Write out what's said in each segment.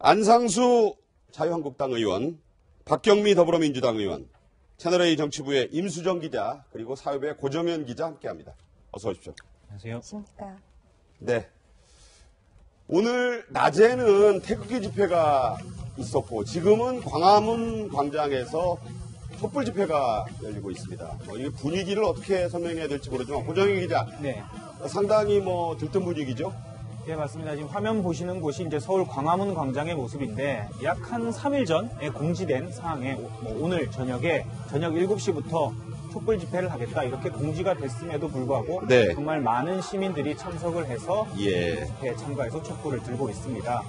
안상수 자유한국당 의원, 박경미 더불어민주당 의원, 채널A 정치부의 임수정 기자, 그리고 사회부의 고정현 기자 함께합니다. 어서 오십시오. 안녕하세요. 안녕하십니까. 네. 오늘 낮에는 태극기 집회가 있었고 지금은 광화문 광장에서 촛불 집회가 열리고 있습니다. 이 분위기를 어떻게 설명해야 될지 모르지만 고정현 기자, 네. 상당히 들뜬 분위기죠? 네, 맞습니다. 지금 화면 보시는 곳이 이제 서울 광화문 광장의 모습인데 약 한 3일 전에 공지된 사항에 오늘 저녁에 저녁 7시부터 촛불 집회를 하겠다 이렇게 공지가 됐음에도 불구하고 네. 정말 많은 시민들이 참석을 해서 예. 집회에 참가해서 촛불을 들고 있습니다.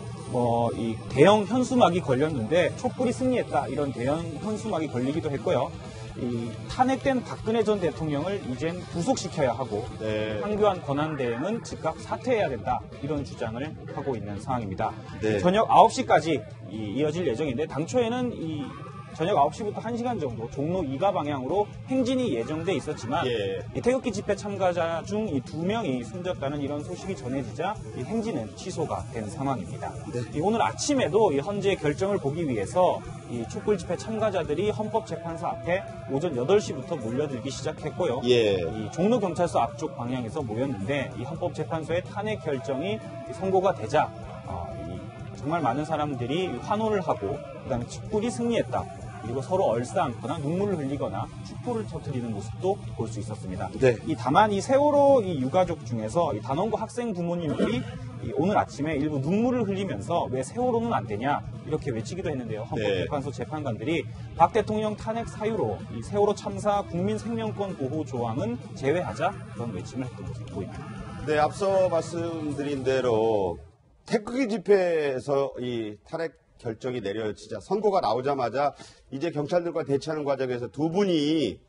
이 대형 현수막이 걸렸는데 촛불이 승리했다 이런 대형 현수막이 걸리기도 했고요. 이 탄핵된 박근혜 전 대통령을 이젠 구속시켜야 하고 네. 황교안 권한대행은 즉각 사퇴해야 된다 이런 주장을 하고 있는 상황입니다. 네. 저녁 9시까지 이어질 예정인데 당초에는 저녁 9시부터 1시간 정도 종로 2가 방향으로 행진이 예정돼 있었지만 예. 이 태극기 집회 참가자 중 이 2명이 숨졌다는 이런 소식이 전해지자 이 행진은 취소가 된 상황입니다. 네. 오늘 아침에도 이 헌재의 결정을 보기 위해서 이 촛불 집회 참가자들이 헌법재판소 앞에 오전 8시부터 몰려들기 시작했고요. 예. 이 종로경찰서 앞쪽 방향에서 모였는데 이 헌법재판소의 탄핵 결정이 선고가 되자 정말 많은 사람들이 환호를 하고 그다음에 촛불이 승리했다. 그리고 서로 얼싸안거나 눈물을 흘리거나 촛불을 터뜨리는 모습도 볼 수 있었습니다. 네. 다만 이 세월호 유가족 중에서 이 단원고 학생 부모님들이 오늘 아침에 일부 눈물을 흘리면서 왜 세월호는 안 되냐 이렇게 외치기도 했는데요. 헌법재판소 재판관들이 박 대통령 탄핵 사유로 이 세월호 참사 국민 생명권 보호 조항은 제외하자 그런 외침을 했던 모습이 보입니다. 네, 앞서 말씀드린 대로 태극기 집회에서 이 탄핵 결정이 내려지자 선고가 나오자마자 이제 경찰들과 대치하는 과정에서 두 분이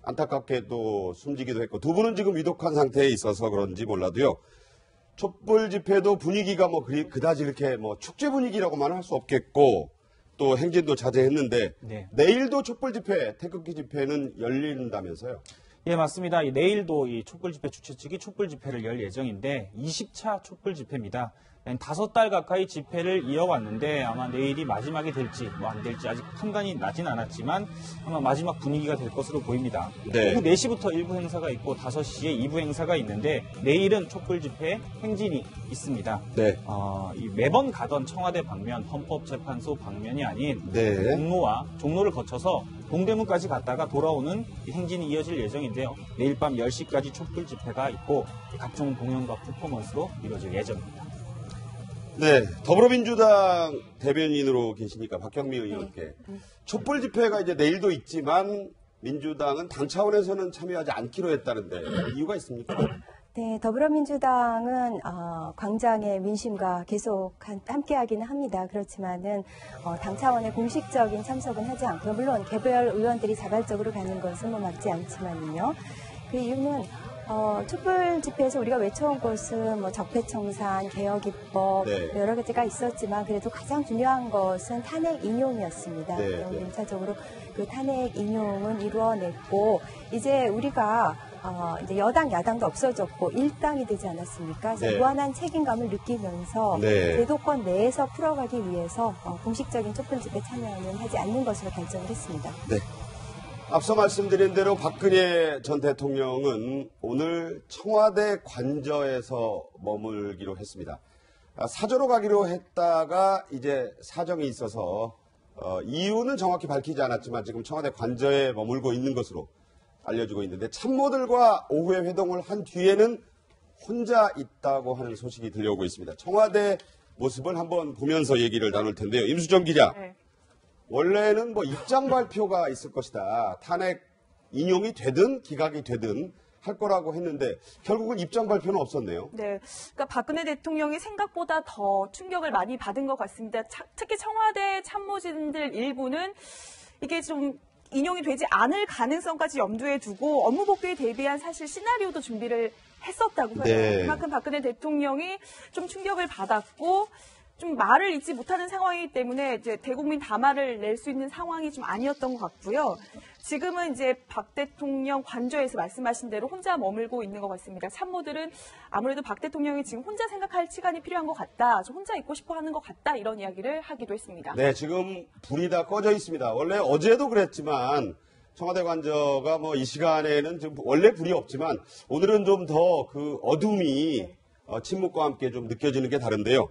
안타깝게도 숨지기도 했고 두 분은 지금 위독한 상태에 있어서 그런지 몰라도요. 촛불 집회도 분위기가 그다지 이렇게 축제 분위기라고만 할 수 없겠고 또 행진도 자제했는데 네. 내일도 촛불 집회, 태극기 집회는 열린다면서요? 예, 맞습니다. 내일도 이 촛불 집회 주최 측이 촛불 집회를 열 예정인데 20차 촛불 집회입니다. 5달 가까이 집회를 이어왔는데 아마 내일이 마지막이 될지 안 될지 아직 판단이 나진 않았지만 아마 마지막 분위기가 될 것으로 보입니다. 네. 오후 4시부터 1부 행사가 있고 5시에 2부 행사가 있는데 내일은 촛불 집회 행진이 있습니다. 네. 매번 가던 청와대 방면, 헌법재판소 방면이 아닌 네. 종로를 거쳐서 동대문까지 갔다가 돌아오는 행진이 이어질 예정인데요. 내일 밤 10시까지 촛불 집회가 있고 각종 공연과 퍼포먼스로 이루어질 예정입니다. 네, 더불어민주당 대변인으로 계시니까 박경미 의원께 촛불 집회가 이제 내일도 있지만 민주당은 당 차원에서는 참여하지 않기로 했다는데 이유가 있습니까? 네, 더불어민주당은 광장의 민심과 계속 함께하기는 합니다. 그렇지만은 당 차원의 공식적인 참석은 하지 않고요. 물론 개별 의원들이 자발적으로 가는 것은 맞지 않지만요. 그 이유는 촛불 집회에서 우리가 외쳐온 것은 적폐청산, 개혁입법 네. 여러 가지가 있었지만 그래도 가장 중요한 것은 탄핵 인용이었습니다. 네. 1차적으로 그 탄핵 인용은 이루어냈고 이제 우리가 이제 여당, 야당도 없어졌고 일당이 되지 않았습니까? 그래서 네. 무한한 책임감을 느끼면서 네. 제도권 내에서 풀어가기 위해서 공식적인 촛불 집회 참여는 하지 않는 것으로 결정을 했습니다. 네. 앞서 말씀드린 대로 박근혜 전 대통령은 오늘 청와대 관저에서 머물기로 했습니다. 사저로 가기로 했다가 이제 사정이 있어서 이유는 정확히 밝히지 않았지만 지금 청와대 관저에 머물고 있는 것으로 알려지고 있는데 참모들과 오후에 회동을 한 뒤에는 혼자 있다고 하는 소식이 들려오고 있습니다. 청와대 모습을 한번 보면서 얘기를 나눌 텐데요. 임수정 기자. 네. 원래는 입장 발표가 있을 것이다. 탄핵 인용이 되든 기각이 되든 할 거라고 했는데 결국은 입장 발표는 없었네요. 네, 그러니까 박근혜 대통령이 생각보다 더 충격을 많이 받은 것 같습니다. 특히 청와대 참모진들 일부는 이게 좀 인용이 되지 않을 가능성까지 염두에 두고 업무 복귀에 대비한 사실 시나리오도 준비를 했었다고 해요. 네. 그만큼 박근혜 대통령이 좀 충격을 받았고 좀 말을 잇지 못하는 상황이기 때문에 이제 대국민 담화를 낼 수 있는 상황이 좀 아니었던 것 같고요. 지금은 이제 박 대통령 관저에서 말씀하신 대로 혼자 머물고 있는 것 같습니다. 참모들은 아무래도 박 대통령이 지금 혼자 생각할 시간이 필요한 것 같다, 좀 혼자 있고 싶어 하는 것 같다, 이런 이야기를 하기도 했습니다. 네, 지금 불이 다 꺼져 있습니다. 원래 어제도 그랬지만 청와대 관저가 뭐 이 시간에는 좀 원래 불이 없지만 오늘은 좀 더 그 어둠이 침묵과 함께 좀 느껴지는 게 다른데요.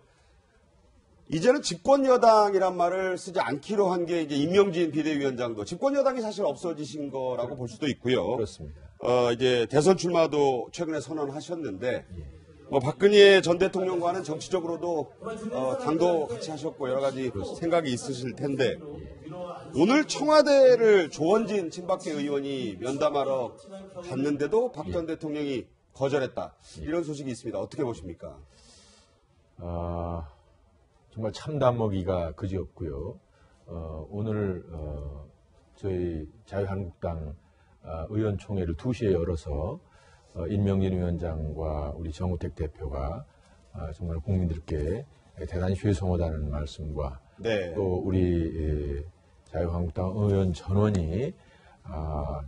이제는 집권여당이란 말을 쓰지 않기로 한 게 이제 임명진 비대위원장도 집권여당이 사실 없어지신 거라고 볼 수도 있고요. 그렇습니다. 이제 대선 출마도 최근에 선언하셨는데, 뭐 박근혜 전 대통령과는 정치적으로도 당도 같이 하셨고 여러 가지 생각이 있으실 텐데, 오늘 청와대를 조원진 친박계 의원이 면담하러 갔는데도 박 전 대통령이 거절했다. 이런 소식이 있습니다. 어떻게 보십니까? 정말 참담하기가 그지없고요. 오늘 저희 자유한국당 의원총회를 2시에 열어서 임명진 위원장과 우리 정우택 대표가 정말 국민들께 대단히 죄송하다는 말씀과 네. 또 우리 자유한국당 의원 전원이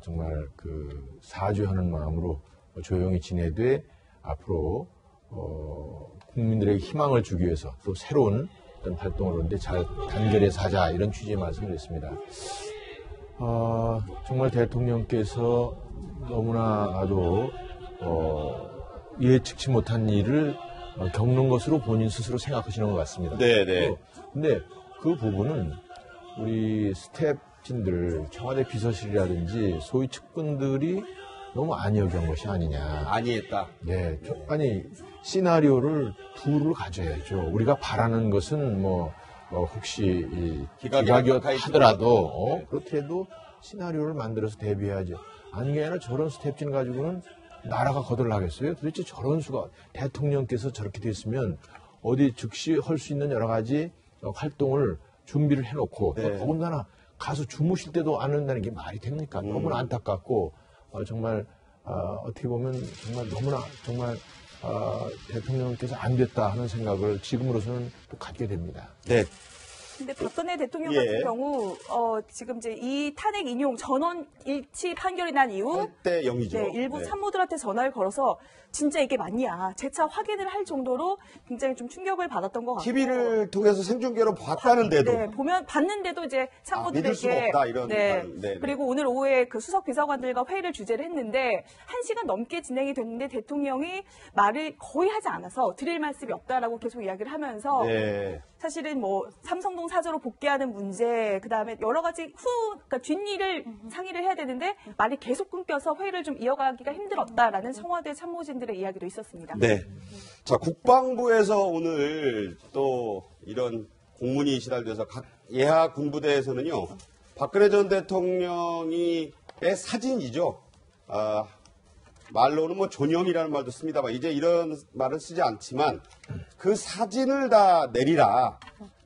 정말 그 사죄하는 마음으로 조용히 지내되 앞으로 국민들에게 희망을 주기 위해서 또 새로운 어떤 활동을 하는데 잘 단결해서 하자, 이런 취지의 말씀을 했습니다. 정말 대통령께서 너무나도 예측치 못한 일을 겪는 것으로 본인 스스로 생각하시는 것 같습니다. 네네. 근데 그 부분은 우리 스태프진들, 청와대 비서실이라든지 소위 측근들이 너무 안히 여긴 것이 아니냐. 아니했다. 네, 아니 시나리오를 둘을 가져야죠. 우리가 바라는 것은 혹시 기각이었 하더라도 그렇게 해도 시나리오를 만들어서 대비해야죠. 아닌 게 아니라 저런 스텝진 가지고는 나라가 거덜나겠어요. 도대체 저런 수가, 대통령께서 저렇게 됐으면 어디 즉시 할 수 있는 여러 가지 활동을 준비를 해놓고 네. 더군다나 가서 주무실 때도 안 한다는 게 말이 됩니까? 너무나 안타깝고 정말 어떻게 보면 정말 너무나 정말 대통령께서 안 됐다 하는 생각을 지금으로서는 또 갖게 됩니다. 네. 근데 박근혜 대통령 예. 같은 경우 지금 이제 이 탄핵 인용 전원 일치 판결이 난 이후 8대 0이죠. 네, 일부 네. 참모들한테 전화를 걸어서 진짜 이게 맞냐 재차 확인을 할 정도로 굉장히 좀 충격을 받았던 것 같고 TV를 통해서 생중계로 봤다는데도 네, 봤는데도 이제 참모들에게 믿을 수가 없다, 이런 네, 말은. 네, 네. 그리고 오늘 오후에 그 수석 비서관들과 회의를 주재를 했는데 1시간 넘게 진행이 됐는데 대통령이 말을 거의 하지 않아서 드릴 말씀이 없다라고 계속 이야기를 하면서 네. 사실은 뭐 삼성동 사저로 복귀하는 문제, 그다음에 여러 가지 그러니까 뒷일을 상의를 해야 되는데 말이 계속 끊겨서 회의를 좀 이어가기가 힘들었다라는 청와대 참모진들의 이야기도 있었습니다. 네. 자, 국방부에서 오늘 또 이런 공문이 시달돼서 각 예하 군부대에서는요, 박근혜 전 대통령의 사진이죠. 말로는 뭐 존영이라는 말도 씁니다만 이제 이런 말을 쓰지 않지만 그 사진을 다 내리라.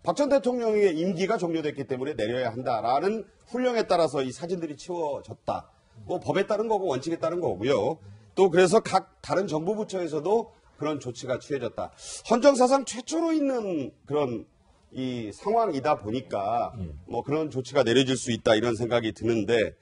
박 전 대통령의 임기가 종료됐기 때문에 내려야 한다라는 훈령에 따라서 이 사진들이 치워졌다. 뭐 법에 따른 거고 원칙에 따른 거고요. 또 그래서 각 다른 정부 부처에서도 그런 조치가 취해졌다. 헌정사상 최초로 있는 그런 이 상황이다 보니까 뭐 그런 조치가 내려질 수 있다, 이런 생각이 드는데